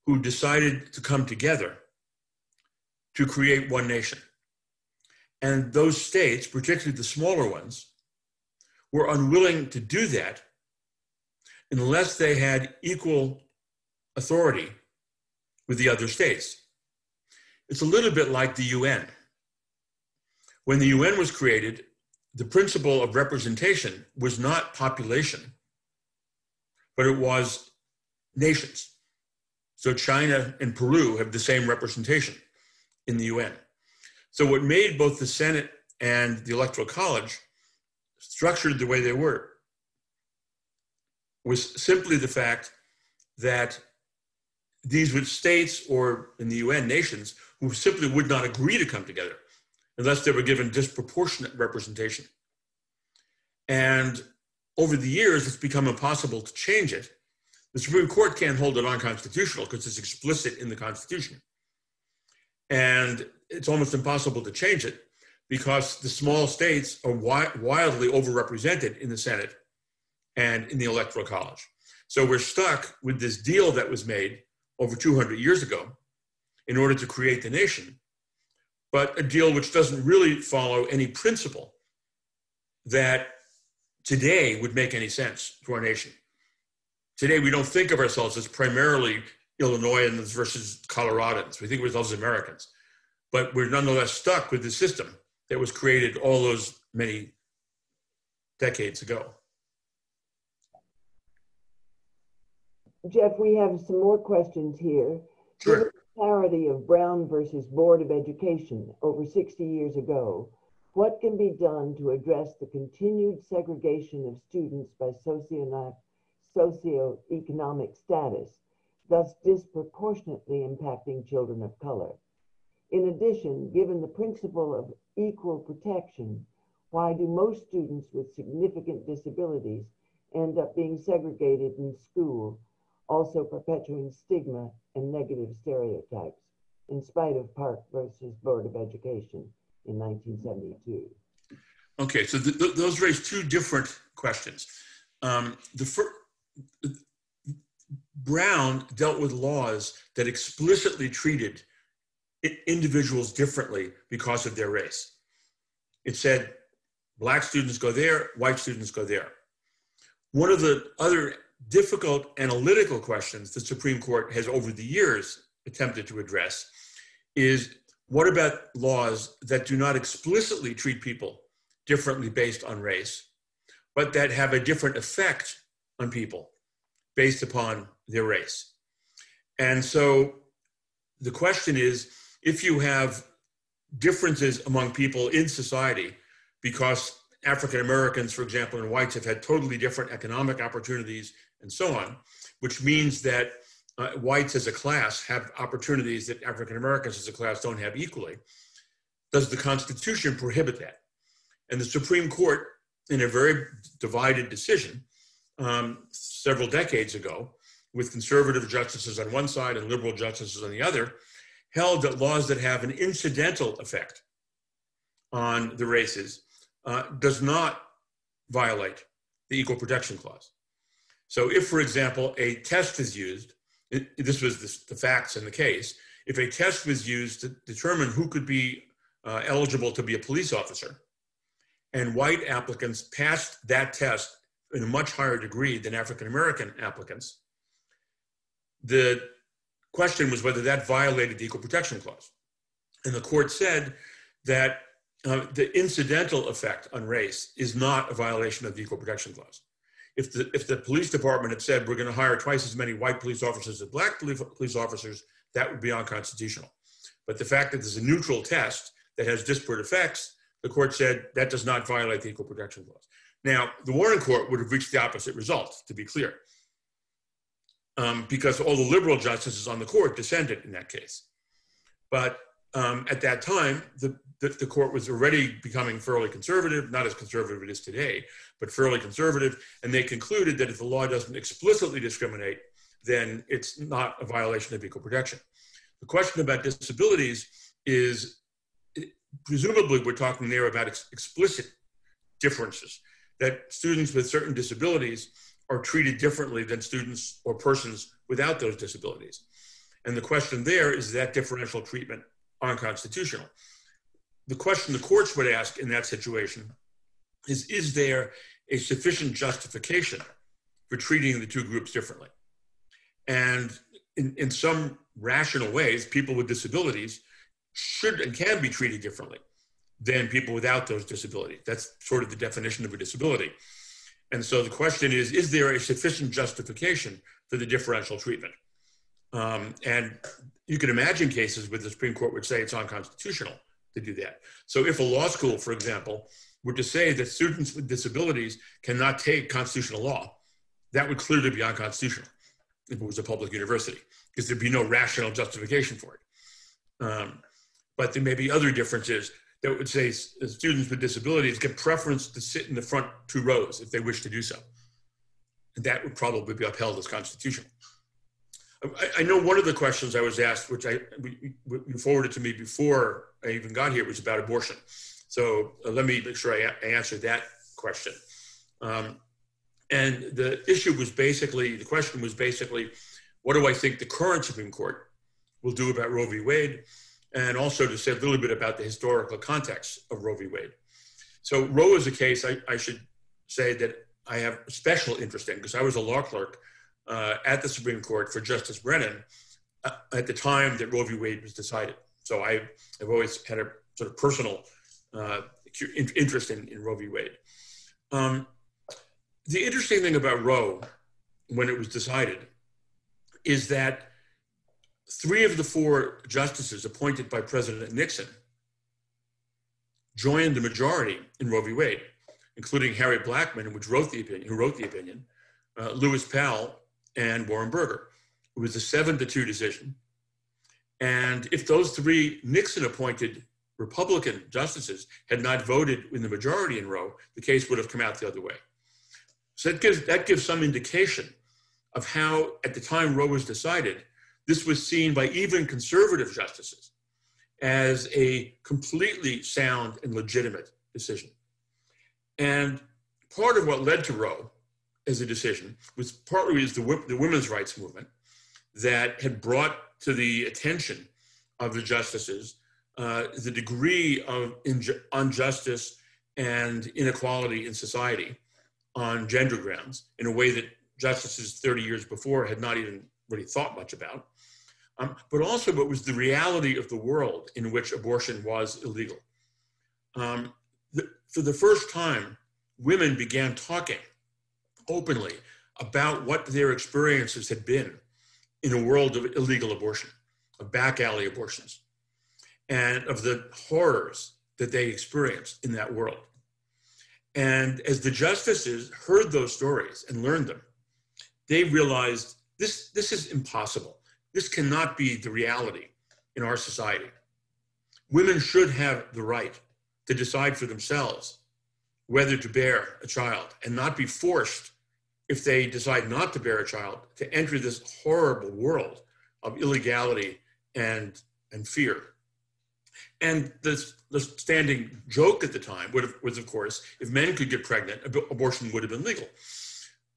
who decided to come together to create one nation. And those states, particularly the smaller ones, were unwilling to do that unless they had equal authority with the other states. It's a little bit like the UN. When the UN was created, the principle of representation was not population, but it was nations. So China and Peru have the same representation in the UN. So what made both the Senate and the Electoral College structured the way they were was simply the fact that these were states, or in the UN, nations, who simply would not agree to come together unless they were given disproportionate representation. And over the years, it's become impossible to change it. The Supreme Court can't hold it unconstitutional because it's explicit in the Constitution. And it's almost impossible to change it because the small states are wildly overrepresented in the Senate and in the Electoral College. So we're stuck with this deal that was made over 200 years ago in order to create the nation, but a deal which doesn't really follow any principle that today would make any sense to our nation. Today, we don't think of ourselves as primarily Illinoisans versus Coloradans. We think of ourselves as Americans, but we're nonetheless stuck with the system that was created all those many decades ago. Jeff, we have some more questions here. Sure. Given the clarity of Brown versus Board of Education over 60 years ago, what can be done to address the continued segregation of students by socioeconomic status, thus disproportionately impacting children of color? In addition, given the principle of equal protection, why do most students with significant disabilities end up being segregated in school, also perpetuating stigma and negative stereotypes, in spite of Park versus Board of Education in 1972? Okay, so those raise two different questions. Brown dealt with laws that explicitly treated individuals differently because of their race. It said, Black students go there, white students go there. One of the other difficult analytical questions the Supreme Court has over the years attempted to address is, what about laws that do not explicitly treat people differently based on race, but that have a different effect on people based upon their race? And so the question is, if you have differences among people in society, because African Americans, for example, and whites have had totally different economic opportunities and so on, which means that whites as a class have opportunities that African Americans as a class don't have equally, does the Constitution prohibit that? And the Supreme Court, in a very divided decision several decades ago, with conservative justices on one side and liberal justices on the other, held that laws that have an incidental effect on the races does not violate the Equal Protection Clause. So if, for example, a test is used, this was the facts in the case, if a test was used to determine who could be eligible to be a police officer, and white applicants passed that test in a much higher degree than African American applicants, the question was whether that violated the Equal Protection Clause. And the court said that the incidental effect on race is not a violation of the Equal Protection Clause. If the police department had said, we're going to hire twice as many white police officers as black police officers, that would be unconstitutional. But the fact that there's a neutral test that has disparate effects, the court said that does not violate the Equal Protection Clause. Now, the Warren Court would have reached the opposite result, to be clear, because all the liberal justices on the court dissented in that case. But at that time, the court was already becoming fairly conservative, not as conservative as it is today, but fairly conservative, and they concluded that if the law doesn't explicitly discriminate, then it's not a violation of equal protection. The question about disabilities is, presumably we're talking there about explicit differences, that students with certain disabilities are treated differently than students or persons without those disabilities. And the question there is that differential treatment unconstitutional? The question the courts would ask in that situation is there a sufficient justification for treating the two groups differently? And in some rational ways, people with disabilities should and can be treated differently than people without those disabilities. That's sort of the definition of a disability. And so the question is there a sufficient justification for the differential treatment? And you can imagine cases where the Supreme Court would say it's unconstitutional to do that. So if a law school, for example, were to say that students with disabilities cannot take constitutional law, that would clearly be unconstitutional if it was a public university, because there'd be no rational justification for it. But there may be other differences that would say students with disabilities get preference to sit in the front 2 rows if they wish to do so. And that would probably be upheld as constitutional. I know one of the questions I was asked, which you forwarded to me before I even got here, was about abortion. So let me make sure I answer that question. And the question was basically, what do I think the current Supreme Court will do about Roe v. Wade? And also to say a little bit about the historical context of Roe v. Wade. So Roe is a case I should say that I have a special interest in, because I was a law clerk at the Supreme Court for Justice Brennan at the time that Roe v. Wade was decided. So I've always had a sort of personal interest in Roe v. Wade. The interesting thing about Roe, when it was decided, is that 3 of the 4 justices appointed by President Nixon joined the majority in Roe v. Wade, including Harry Blackmun, who wrote the opinion, Lewis Powell, and Warren Burger. It was a 7-2 decision. And if those 3 Nixon-appointed Republican justices had not voted in the majority in Roe, the case would have come out the other way. So that gives some indication of how, at the time Roe was decided, this was seen by even conservative justices as a completely sound and legitimate decision. And part of what led to Roe as a decision was partly the women's rights movement that had brought to the attention of the justices the degree of injustice and inequality in society on gender grounds in a way that justices 30 years before had not even really thought much about. But also what was the reality of the world in which abortion was illegal. For the first time, women began talking openly about what their experiences had been in a world of illegal abortion, of back alley abortions, and of the horrors that they experienced in that world. And as the justices heard those stories and learned them, they realized this is impossible. This cannot be the reality in our society. Women should have the right to decide for themselves whether to bear a child and not be forced, if they decide not to bear a child, to enter this horrible world of illegality and fear. And the standing joke at the time was, of course, if men could get pregnant, abortion would have been legal.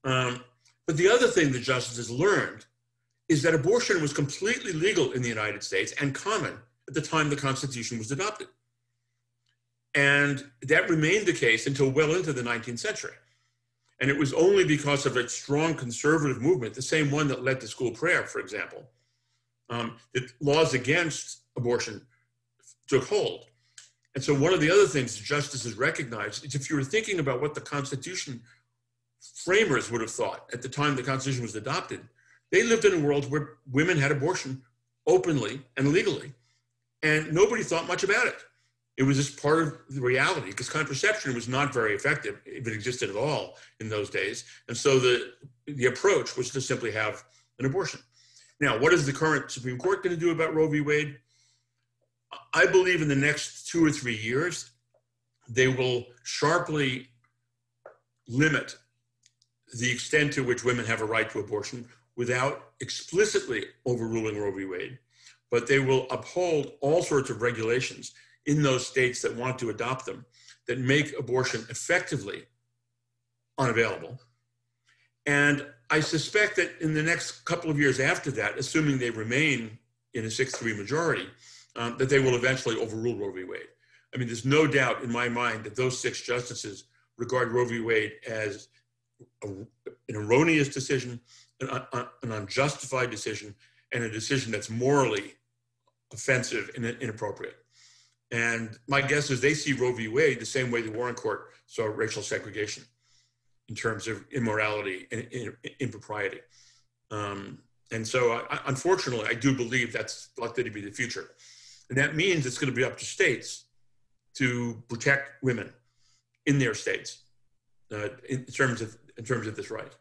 But the other thing the justices learned is that abortion was completely legal in the United States and common at the time the Constitution was adopted. And that remained the case until well into the 19th century. And it was only because of a strong conservative movement, the same one that led to school prayer, for example, that laws against abortion took hold. And so one of the other things the justices recognized is, if you were thinking about what the Constitution framers would have thought at the time the Constitution was adopted, they lived in a world where women had abortion openly and legally, and nobody thought much about it. It was just part of the reality, because contraception was not very effective, if it existed at all in those days. And so the approach was to simply have an abortion. Now, what is the current Supreme Court going to do about Roe v. Wade? I believe in the next 2 or 3 years, they will sharply limit the extent to which women have a right to abortion without explicitly overruling Roe v. Wade. But they will uphold all sorts of regulations in those states that want to adopt them that make abortion effectively unavailable. And I suspect that in the next couple of years after that, assuming they remain in a 6-3 majority, that they will eventually overrule Roe v. Wade. I mean, there's no doubt in my mind that those 6 justices regard Roe v. Wade as an erroneous decision, an unjustified decision, and a decision that's morally offensive and inappropriate. And my guess is they see Roe v. Wade the same way the Warren Court saw racial segregation in terms of immorality and impropriety. And so, unfortunately, I do believe that's likely to be the future. And that means it's going to be up to states to protect women in their states in terms of this right.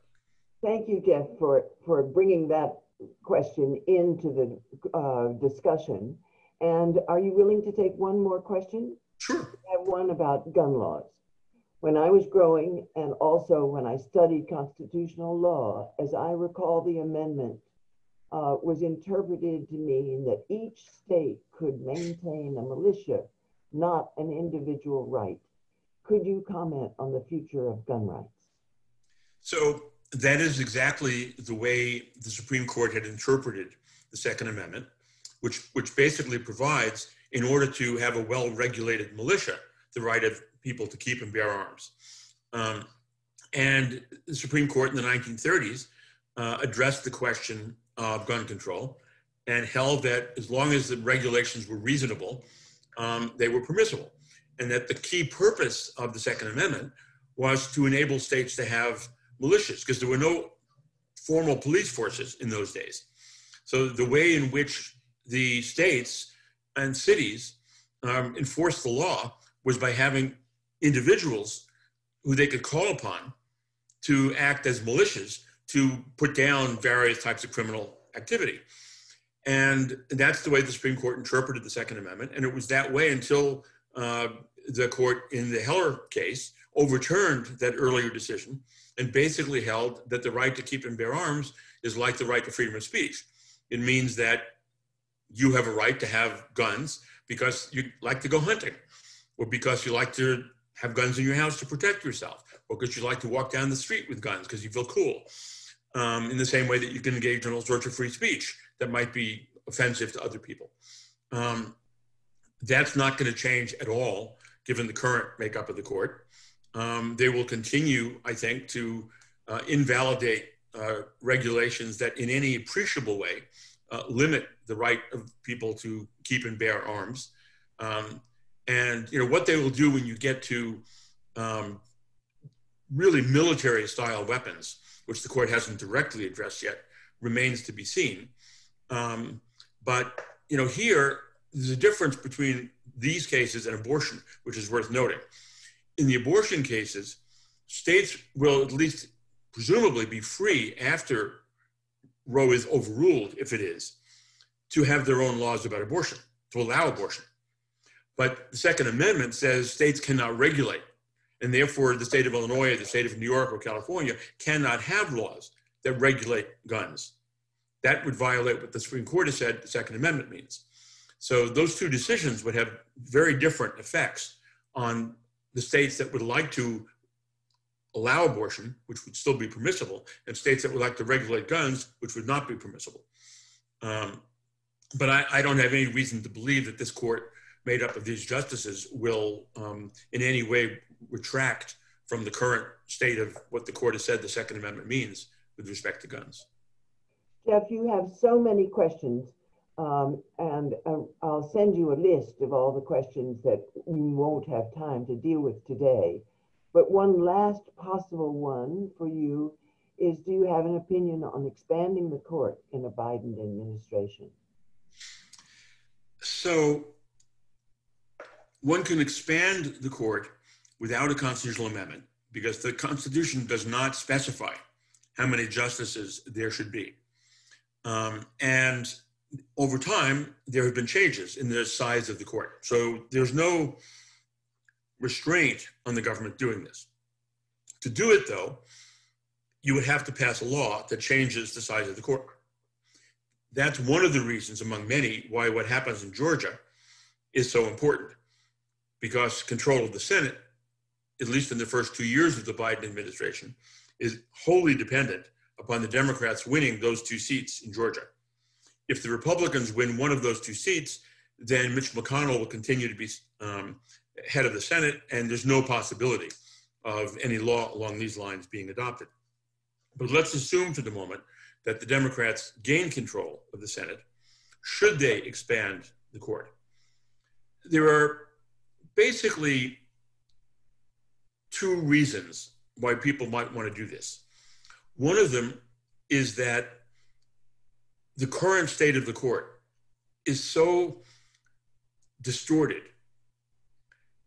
Thank you, Jeff, for bringing that question into the discussion. And are you willing to take one more question? Sure. I have one about gun laws. When I was growing, and also when I studied constitutional law, as I recall, the amendment was interpreted to mean that each state could maintain a militia, not an individual right. Could you comment on the future of gun rights? So that is exactly the way the Supreme Court had interpreted the Second Amendment, which basically provides, in order to have a well-regulated militia, the right of people to keep and bear arms. And the Supreme Court in the 1930s addressed the question of gun control and held that as long as the regulations were reasonable, they were permissible. And that the key purpose of the Second Amendment was to enable states to have militias, because there were no formal police forces in those days. So the way in which the states and cities enforced the law was by having individuals who they could call upon to act as militias to put down various types of criminal activity. And that's the way the Supreme Court interpreted the Second Amendment. And it was that way until the court in the Heller case overturned that earlier decision and basically held that the right to keep and bear arms is like the right to freedom of speech. It means that you have a right to have guns because you like to go hunting, or because you like to have guns in your house to protect yourself, or because you like to walk down the street with guns because you feel cool. In the same way that you can engage in all sorts of free speech that might be offensive to other people. That's not going to change at all, given the current makeup of the court. They will continue, I think, to invalidate regulations that in any appreciable way limit the right of people to keep and bear arms. And what they will do when you get to really military-style weapons, which the court hasn't directly addressed yet, remains to be seen. But here, there's a difference between these cases and abortion, which is worth noting. In the abortion cases, states will at least presumably be free after Roe is overruled, if it is, to have their own laws about abortion, to allow abortion. But the Second Amendment says states cannot regulate, and therefore the state of Illinois, the state of New York, or California cannot have laws that regulate guns. That would violate what the Supreme Court has said the Second Amendment means. So those two decisions would have very different effects on the states that would like to allow abortion, which would still be permissible, and states that would like to regulate guns, which would not be permissible. But I don't have any reason to believe that this court, made up of these justices, will in any way retract from the current state of what the court has said the Second Amendment means with respect to guns. Jeff, you have so many questions, and I'll send you a list of all the questions that we won't have time to deal with today. But one last possible one for you is, do you have an opinion on expanding the court in a Biden administration? So one can expand the court without a constitutional amendment because the Constitution does not specify how many justices there should be. And over time, there have been changes in the size of the court. So there's no restraint on the government doing this. To do it, though, you would have to pass a law that changes the size of the court. That's one of the reasons, among many, why what happens in Georgia is so important, because control of the Senate, at least in the first 2 years of the Biden administration, is wholly dependent upon the Democrats winning those 2 seats in Georgia. If the Republicans win one of those 2 seats, then Mitch McConnell will continue to be head of the Senate, and there's no possibility of any law along these lines being adopted. But let's assume for the moment that the Democrats gain control of the Senate, should they expand the court. There are basically 2 reasons why people might want to do this. One of them is that the current state of the court is so distorted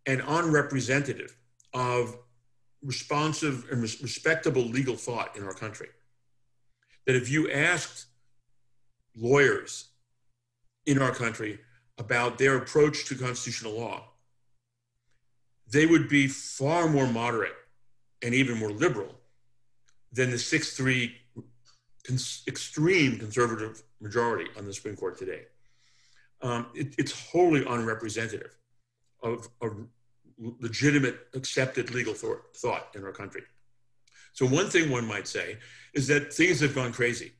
and unrepresentative of responsive and respectable legal thought in our country that if you asked lawyers in our country about their approach to constitutional law, they would be far more moderate and even more liberal than the 6-3 extreme conservative majority on the Supreme Court today. It's wholly unrepresentative of a legitimate, accepted legal thought in our country. So one thing one might say is that things have gone crazy.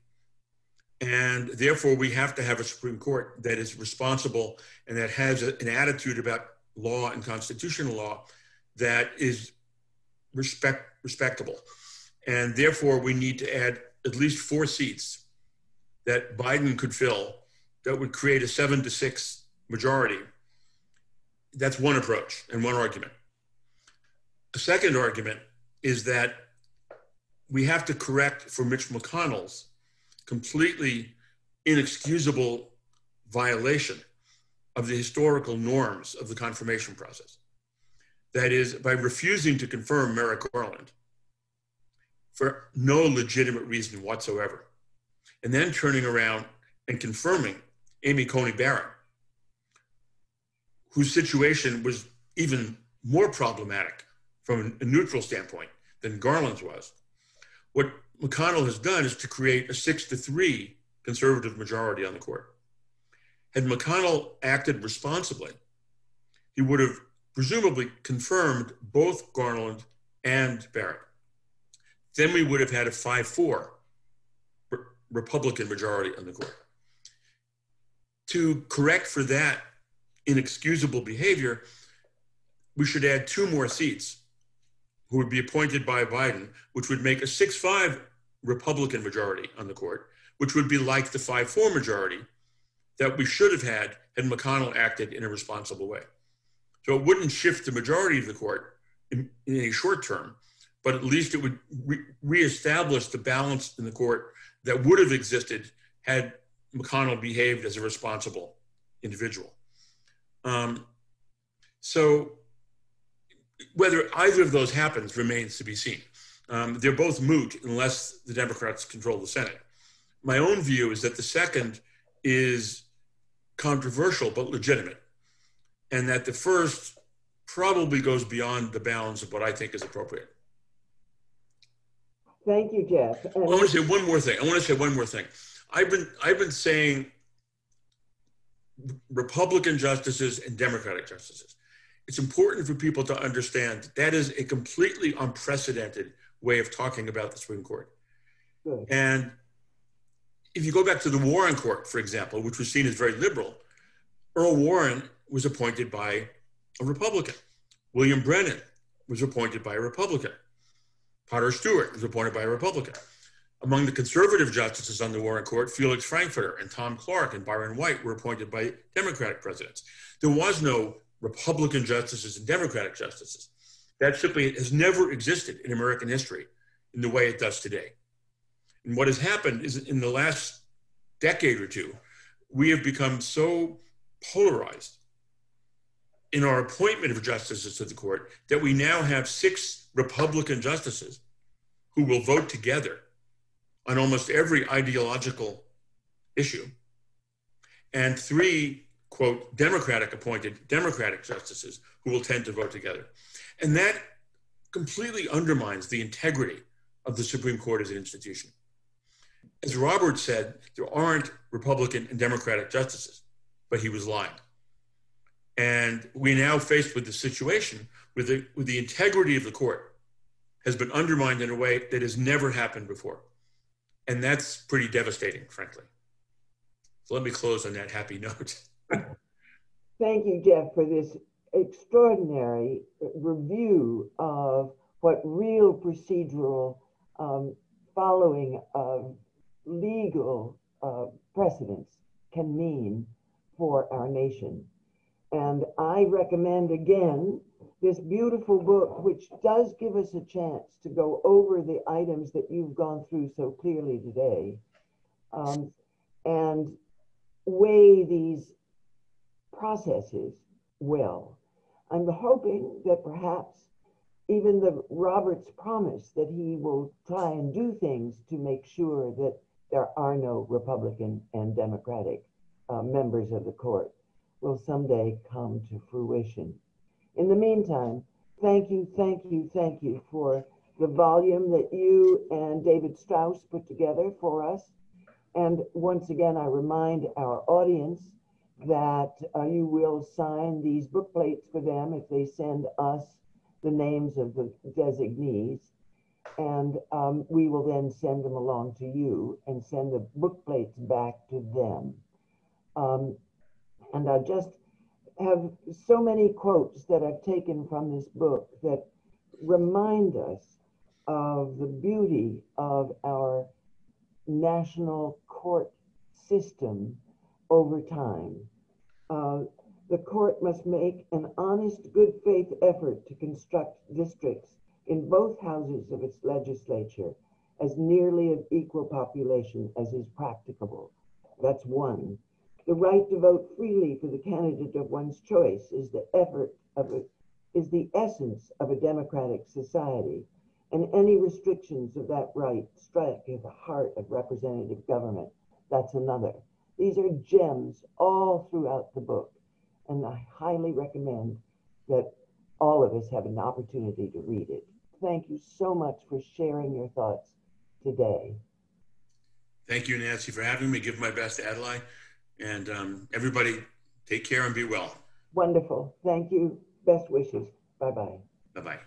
And therefore, we have to have a Supreme Court that is responsible and that has an attitude about law and constitutional law that is respectable. And therefore, we need to add at least 4 seats that Biden could fill that would create a 7-6 majority. That's one approach and one argument. A second argument is that we have to correct for Mitch McConnell's completely inexcusable violation of the historical norms of the confirmation process. That is, by refusing to confirm Merrick Garland for no legitimate reason whatsoever, and then turning around and confirming Amy Coney Barrett, whose situation was even more problematic from a neutral standpoint than Garland's was. What McConnell has done is to create a 6-3 conservative majority on the court. Had McConnell acted responsibly, he would have presumably confirmed both Garland and Barrett. Then we would have had a 5-4 Republican majority on the court. To correct for that inexcusable behavior, we should add 2 more seats who would be appointed by Biden, which would make a 6-5 Republican majority on the court, which would be like the 5-4 majority that we should have had McConnell acted in a responsible way. So it wouldn't shift the majority of the court in any short term, but at least it would reestablish the balance in the court that would have existed had McConnell behaved as a responsible individual. So whether either of those happens remains to be seen. They're both moot unless the Democrats control the Senate. My own view is that the second is controversial but legitimate, and that the first probably goes beyond the bounds of what I think is appropriate. Thank you, Jeff. I want to say one more thing. I've been saying Republican justices and Democratic justices. It's important for people to understand that is a completely unprecedented way of talking about the Supreme Court. Good. And if you go back to the Warren Court, for example, which was seen as very liberal, Earl Warren was appointed by a Republican. William Brennan was appointed by a Republican. Potter Stewart was appointed by a Republican. Among the conservative justices on the Warren Court, Felix Frankfurter and Tom Clark and Byron White were appointed by Democratic presidents. There was no Republican justices and Democratic justices. That simply has never existed in American history in the way it does today. And what has happened is in the last decade or two, we have become so polarized in our appointment of justices to the court that we now have 6 Republican justices who will vote together on almost every ideological issue, and 3, quote, Democratic-appointed Democratic justices who will tend to vote together. And that completely undermines the integrity of the Supreme Court as an institution. As Robert said, there aren't Republican and Democratic justices, but he was lying. And we're now faced with the situation where the integrity of the court has been undermined in a way that has never happened before. And that's pretty devastating, frankly. So let me close on that happy note. Thank you, Jeff, for this extraordinary review of what real procedural following of legal precedents can mean for our nation. And I recommend again this beautiful book, which does give us a chance to go over the items that you've gone through so clearly today, and weigh these processes well. I'm hoping that perhaps even the Robert's promise that he will try and do things to make sure that there are no Republican and Democratic members of the court will someday come to fruition. In the meantime, thank you for the volume that you and David Strauss put together for us. And once again, I remind our audience that you will sign these book plates for them if they send us the names of the designees. And we will then send them along to you and send the book plates back to them. And I just have so many quotes that I've taken from this book that remind us of the beauty of our national court system over time. The court must make an honest, good faith effort to construct districts in both houses of its legislature as nearly of equal population as is practicable. That's one. The right to vote freely for the candidate of one's choice is the essence of a democratic society, and any restrictions of that right strike at the heart of representative government. That's another. These are gems all throughout the book, and I highly recommend that all of us have an opportunity to read it. Thank you so much for sharing your thoughts today. Thank you, Nancy, for having me. Give my best to Adelaide. And everybody, take care and be well. Wonderful. Thank you. Best wishes. Bye-bye. Bye-bye.